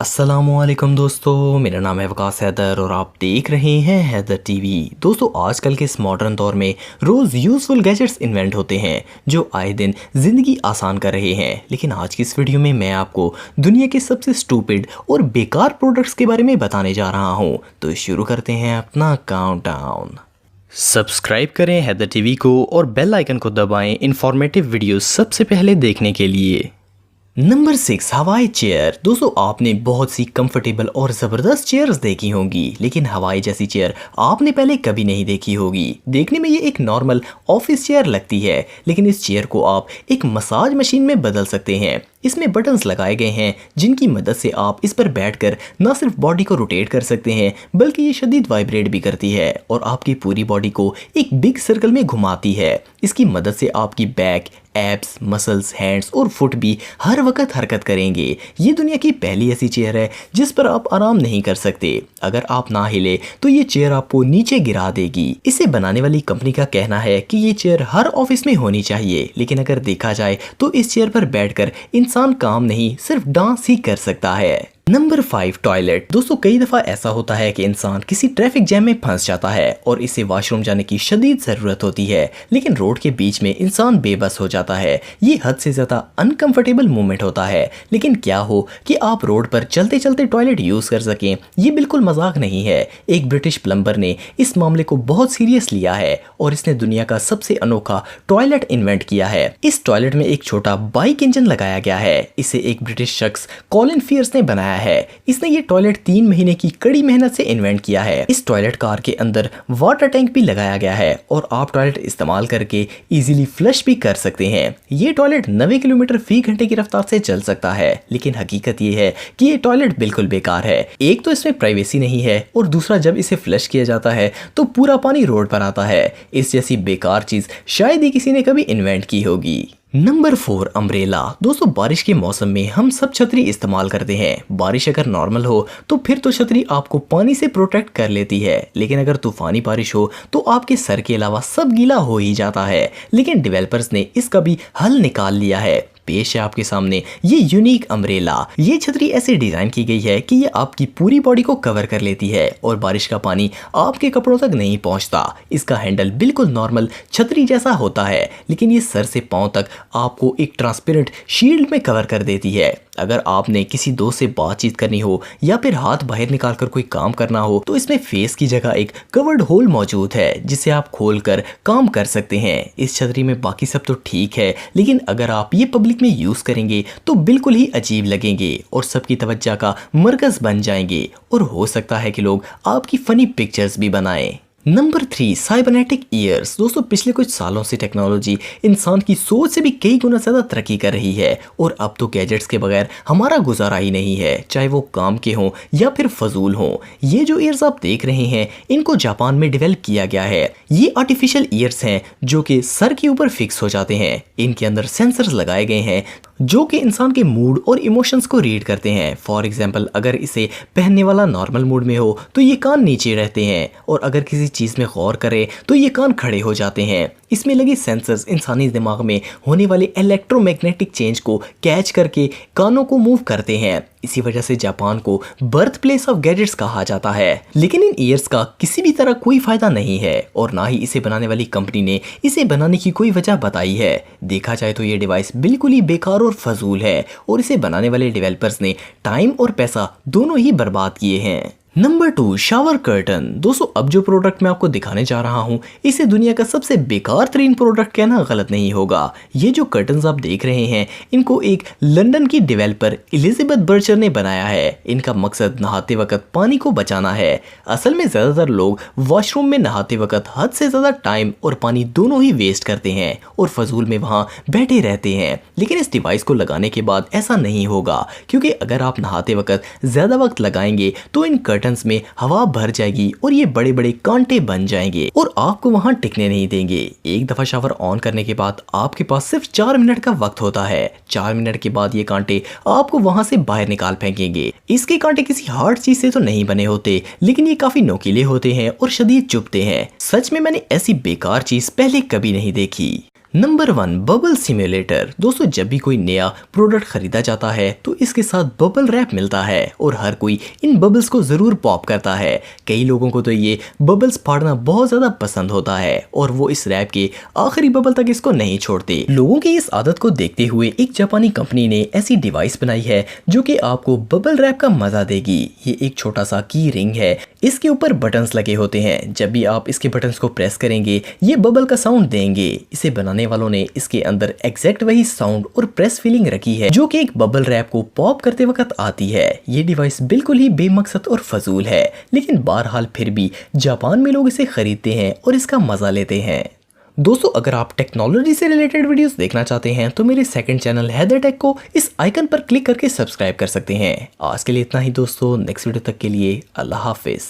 अस्सलामुअलैकुम दोस्तों, मेरा नाम है वकास हैदर और आप देख रहे हैं हैदर टीवी। दोस्तों, आजकल के इस मॉडर्न दौर में रोज़ यूज़फुल गैजेट्स इन्वेंट होते हैं जो आए दिन ज़िंदगी आसान कर रहे हैं। लेकिन आज की इस वीडियो में मैं आपको दुनिया के सबसे स्टूपिड और बेकार प्रोडक्ट्स के बारे में बताने जा रहा हूँ। तो शुरू करते हैं अपना काउंटडाउन। सब्सक्राइब करें हैदर टीवी को और बेल आइकन को दबाएं इंफॉर्मेटिव वीडियो सबसे पहले देखने के लिए। नंबर 6, हवाई चेयर। दोस्तों, आपने बहुत सी कंफर्टेबल और ज़बरदस्त चेयर्स देखी होंगी, लेकिन हवाई जैसी चेयर आपने पहले कभी नहीं देखी होगी। देखने में ये एक नॉर्मल ऑफिस चेयर लगती है, लेकिन इस चेयर को आप एक मसाज मशीन में बदल सकते हैं। इसमें बटन्स लगाए गए हैं जिनकी मदद से आप इस पर बैठकर न सिर्फ बॉडी को रोटेट कर सकते हैं, बल्कि ये शदीद वाइब्रेट भी करती है और आपकी पूरी बॉडी को एक बिग सर्कल में घुमाती है। इसकी मदद से आपकी बैक, एब्स, मसल्स, हैंड्स और फुट भी हर वक्त हरकत करेंगे। ये दुनिया की पहली ऐसी चेयर है जिस पर आप आराम नहीं कर सकते। अगर आप ना हिले तो ये चेयर आपको नीचे गिरा देगी। इसे बनाने वाली कंपनी का कहना है कि ये चेयर हर ऑफिस में होनी चाहिए, लेकिन अगर देखा जाए तो इस चेयर पर बैठकर इंसान काम नहीं सिर्फ डांस ही कर सकता है। Number 5, toilet. दोस्तों, कई दफ़ा ऐसा होता है कि इंसान किसी ट्रैफिक जैम में फंस जाता है और इसे वॉशरूम जाने की शदीद ज़रूरत होती है, लेकिन रोड के बीच में इंसान बेबस हो जाता है। ये हद से ज़्यादा अनकंफर्टेबल मोमेंट होता है। लेकिन क्या हो कि आप रोड पर चलते चलते टॉयलेट यूज़ कर सकें, ये बिल्कुल मजाक नहीं है। एक ब्रिटिश प्लम्बर ने इस मामले को बहुत सीरियस लिया है और इसने दुनिया का सबसे अनोखा टॉयलेट इन्वेंट किया है। इस टॉयलेट में एक छोटा बाइक इंजन लगाया गया है। इसे एक ब्रिटिश शख्स कॉलिन फियर्स ने बनाया है। इसने ये टॉयलेट 3 महीने की कड़ी मेहनत से इन्वेंट किया है। इस टॉयलेट कार के अंदर वाटर टैंक भी लगाया गया है और आप टॉयलेट इस्तेमाल करके इजीली फ्लश भी कर सकते हैं। ये टॉयलेट 90 किलोमीटर फी घंटे की रफ्तार से चल सकता है, लेकिन हकीकत ये है कि ये टॉयलेट बिल्कुल बेकार है। एक तो इसमें प्राइवेसी नहीं है और दूसरा जब इसे फ्लश किया जाता है तो पूरा पानी रोड पर आता है। इस जैसी बेकार चीज शायद ही किसी ने कभी इन्वेंट की होगी। Number 4, umbrella. दोस्तों, बारिश के मौसम में हम सब छतरी इस्तेमाल करते हैं। बारिश अगर नॉर्मल हो तो फिर तो छतरी आपको पानी से प्रोटेक्ट कर लेती है, लेकिन अगर तूफानी बारिश हो तो आपके सर के अलावा सब गीला हो ही जाता है। लेकिन डेवलपर्स ने इसका भी हल निकाल लिया है। पेश है आपके सामने ये यूनिक अम्ब्रेला। ये छतरी ऐसे डिजाइन की गई है कि ये आपकी पूरी बॉडी को कवर कर लेती है और बारिश का पानी आपके कपड़ों तक नहीं पहुंचता। इसका हैंडल बिल्कुल नॉर्मल छतरी जैसा होता है, लेकिन ये सर से पांव तक आपको एक ट्रांसपेरेंट शील्ड में कवर कर देती है। अगर आपने किसी दोस्त से बातचीत करनी हो या फिर हाथ बाहर निकालकर कोई काम करना हो तो इसमें फेस की जगह एक कवर्ड होल मौजूद है जिसे आप खोलकर काम कर सकते हैं। इस छतरी में बाकी सब तो ठीक है, लेकिन अगर आप ये पब्लिक में यूज करेंगे तो बिल्कुल ही अजीब लगेंगे और सबकी तवज्जो का मरकज बन जाएंगे और हो सकता है कि लोग आपकी फनी पिक्चर्स भी बनाएं। Number 3, cybernetic years. दोस्तों, पिछले कुछ सालों से टेक्नोलॉजी इंसान की सोच से भी कई गुना ज़्यादा तरक्की कर रही है और अब तो गैजेट्स के बगैर हमारा गुजारा ही नहीं है, चाहे वो काम के हों या फिर फजूल हों। ये जो ईयर्स आप देख रहे हैं इनको जापान में डेवलप किया गया है। ये आर्टिफिशियल ईयर्स हैं जो कि सर के ऊपर फिक्स हो जाते हैं। इनके अंदर सेंसर्स लगाए गए हैं जो कि इंसान के मूड और इमोशंस को रीड करते हैं। फॉर एग्जाम्पल, अगर इसे पहनने वाला नॉर्मल मूड में हो तो ये कान नीचे रहते हैं और अगर किसी चीज़ में गौर करे तो ये कान खड़े हो जाते हैं। इसमें लगे सेंसर्स इंसानी दिमाग में होने वाले इलेक्ट्रोमैग्नेटिक चेंज को कैच करके कानों को मूव करते हैं। इसी वजह से जापान को बर्थ प्लेस ऑफ गैजेट्स कहा जाता है। लेकिन इन ईयर्स का किसी भी तरह कोई फायदा नहीं है और ना ही इसे बनाने वाली कंपनी ने इसे बनाने की कोई वजह बताई है। देखा जाए तो ये डिवाइस बिल्कुल ही बेकार और फजूल है और इसे बनाने वाले डेवलपर्स ने टाइम और पैसा दोनों ही बर्बाद किए हैं। Number 2, shower curtain. दोस्तों, अब जो प्रोडक्ट मैं आपको दिखाने जा रहा हूँ इसे दुनिया का सबसे बेकार तरीन प्रोडक्ट कहना गलत नहीं होगा। ये जो कर्टन्स आप देख रहे हैं इनको एक लंदन की डेवलपर एलिजाबेथ बर्चर ने बनाया है। इनका मकसद नहाते वक्त पानी को बचाना है। असल में ज़्यादातर लोग वॉशरूम में नहाते वक्त हद से ज़्यादा टाइम और पानी दोनों ही वेस्ट करते हैं और फजूल में वहाँ बैठे रहते हैं। लेकिन इस डिवाइस को लगाने के बाद ऐसा नहीं होगा, क्योंकि अगर आप नहाते वक्त ज़्यादा वक्त लगाएंगे तो इन में हवा भर जाएगी और ये बड़े बड़े कांटे बन जाएंगे और आपको वहां टिकने नहीं देंगे। एक दफा शावर ऑन करने के बाद आपके पास सिर्फ 4 मिनट का वक्त होता है। 4 मिनट के बाद ये कांटे आपको वहां से बाहर निकाल फेंकेंगे। इसके कांटे किसी हार्ड चीज से तो नहीं बने होते, लेकिन ये काफी नोकीले होते हैं और शदीद चुभते हैं। सच में मैंने ऐसी बेकार चीज पहले कभी नहीं देखी। Number 1 bubble simulator. दोस्तों जब भी कोई नया प्रोडक्ट खरीदा जाता है तो इसके साथ बबल रैप मिलता है और हर कोई इन बबल्स को ज़रूर पॉप करता है। कई लोगों को तो ये बबल्स फाड़ना बहुत ज़्यादा पसंद होता है और वो इस रैप के आखिरी बबल तक इसको नहीं छोड़ते। लोगों की इस आदत को देखते हुए एक जापानी कंपनी ने ऐसी डिवाइस बनाई है जो कि आपको बबल रैप का मज़ा देगी। ये एक छोटा सा की रिंग है, इसके ऊपर बटन्स लगे होते हैं। जब भी आप इसके बटन्स को प्रेस करेंगे ये बबल का साउंड देंगे। इसे बनाने वालों ने इसके अंदर एग्जैक्ट वही साउंड और प्रेस फीलिंग रखी है जो कि एक बबल रैप को पॉप करते वक्त आती है। ये डिवाइस बिल्कुल ही बेमकसद और फजूल है, लेकिन बहरहाल फिर भी जापान में लोग इसे खरीदते हैं और इसका मजा लेते हैं। दोस्तों अगर आप टेक्नोलॉजी से रिलेटेड वीडियोस देखना चाहते हैं तो मेरे सेकंड चैनल हैदर टेक को इस आइकन पर क्लिक करके सब्सक्राइब कर सकते हैं। आज के लिए इतना ही दोस्तों, नेक्स्ट वीडियो तक के लिए अल्लाह हाफिज।